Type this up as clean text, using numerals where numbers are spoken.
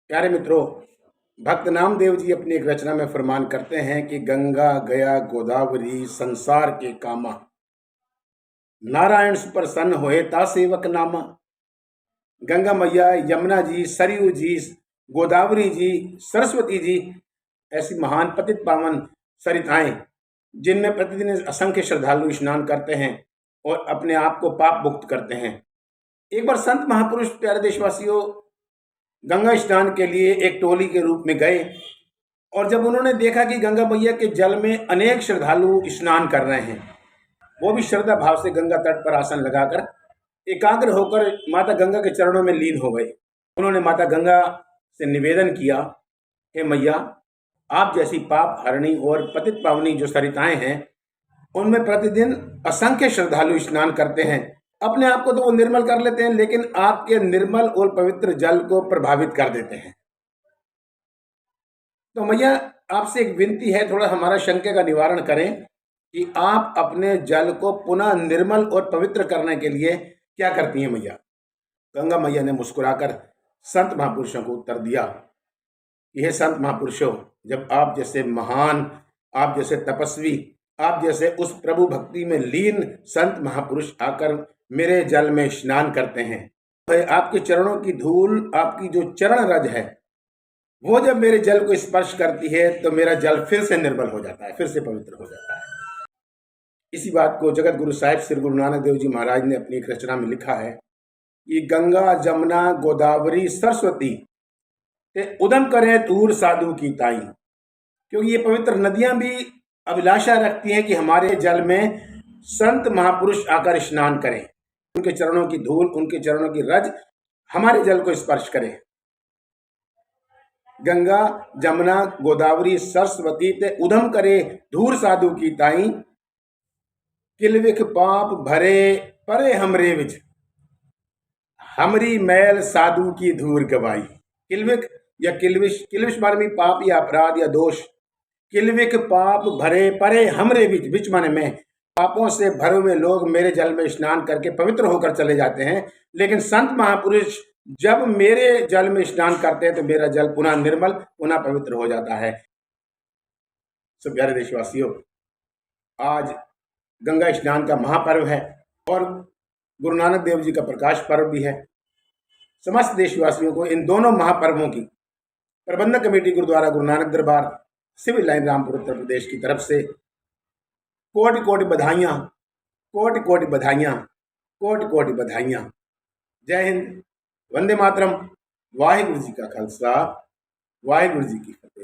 प्यारे मित्रों, भक्त नामदेव जी अपनी एक रचना में फरमान करते हैं कि गंगा गया गोदावरी संसार के कामा, नारायण सुप्रसन्न होए ता सेवक नामा। गंगा मैया, यमुना जी, सरयू जी, गोदावरी जी, सरस्वती जी ऐसी महान पतित पावन सरिताएं जिनमें प्रतिदिन असंख्य श्रद्धालु स्नान करते हैं और अपने आप को पाप मुक्त करते हैं। एक बार संत महापुरुष, प्यारे देशवासियों, गंगा स्नान के लिए एक टोली के रूप में गए और जब उन्होंने देखा कि गंगा मैया के जल में अनेक श्रद्धालु स्नान कर रहे हैं, वो भी श्रद्धा भाव से गंगा तट पर आसन लगाकर एकाग्र होकर माता गंगा के चरणों में लीन हो गए। उन्होंने माता गंगा से निवेदन किया, हे मैया, आप जैसी पाप हरणी और पतित पावनी जो सरिताएं हैं, उनमें प्रतिदिन असंख्य श्रद्धालु स्नान करते हैं। अपने आप को तो वो निर्मल कर लेते हैं, लेकिन आपके निर्मल और पवित्र जल को प्रभावित कर देते हैं। तो मैया, आपसे एक विनती है, थोड़ा हमारा शंका का निवारण करें कि आप अपने जल को पुनः निर्मल और पवित्र करने के लिए क्या करती हैं मैया। गंगा मैया ने मुस्कुराकर संत महापुरुषों को उत्तर दिया, यह संत महापुरुषों, जब आप जैसे महान, आप जैसे तपस्वी, आप जैसे उस प्रभु भक्ति में लीन संत महापुरुष आकर मेरे जल में स्नान करते हैं, आपके चरणों की धूल, आपकी जो चरण रज है, वो जब मेरे जल को स्पर्श करती है तो मेरा जल फिर से निर्मल हो जाता है, फिर से पवित्र हो जाता है। इसी बात को जगत गुरु साहिब श्री गुरु नानक देव जी महाराज ने अपनी एक रचना में लिखा है कि गंगा जमुना गोदावरी सरस्वती ते उदम करें दूर साधु की ताई। क्योंकि ये पवित्र नदियां भी अभिलाषा रखती हैं कि हमारे जल में संत महापुरुष आकर स्नान करें, उनके चरणों की धूल, उनके चरणों की रज हमारे जल को स्पर्श करें। गंगा जमुना गोदावरी सरस्वती ते उधम करे धूर साधु की ताई, किलविख पाप भरे परे हमरे विच, हमरी मैल साधु की धूर गवाई। किलविख या किलविश, किलविश माने भी पाप या अपराध या दोष। किलविख पाप भरे परे हमरे विच, विच माने मैं, पापों से भरे हुए लोग मेरे जल में स्नान करके पवित्र होकर चले जाते हैं, लेकिन संत महापुरुष जब मेरे जल में स्नान करते हैं तो मेरा जल पुनः निर्मल, पुनः पवित्र हो जाता है। सब प्यारे देशवासियों, आज गंगा स्नान का महापर्व है और गुरु नानक देव जी का प्रकाश पर्व भी है। समस्त देशवासियों को इन दोनों महापर्वों की प्रबंधक कमेटी गुरुद्वारा गुरु नानक दरबार, सिविल लाइन, रामपुर, उत्तर प्रदेश की तरफ से कोटि कोटि बधाइयाँ, कोटि कोटि बधाइयाँ, कोटि कोटि बधाइयाँ। जय हिंद, वंदे मातरम। वाहिगुरु जी का खालसा, वाहिगुरु जी की फतेह।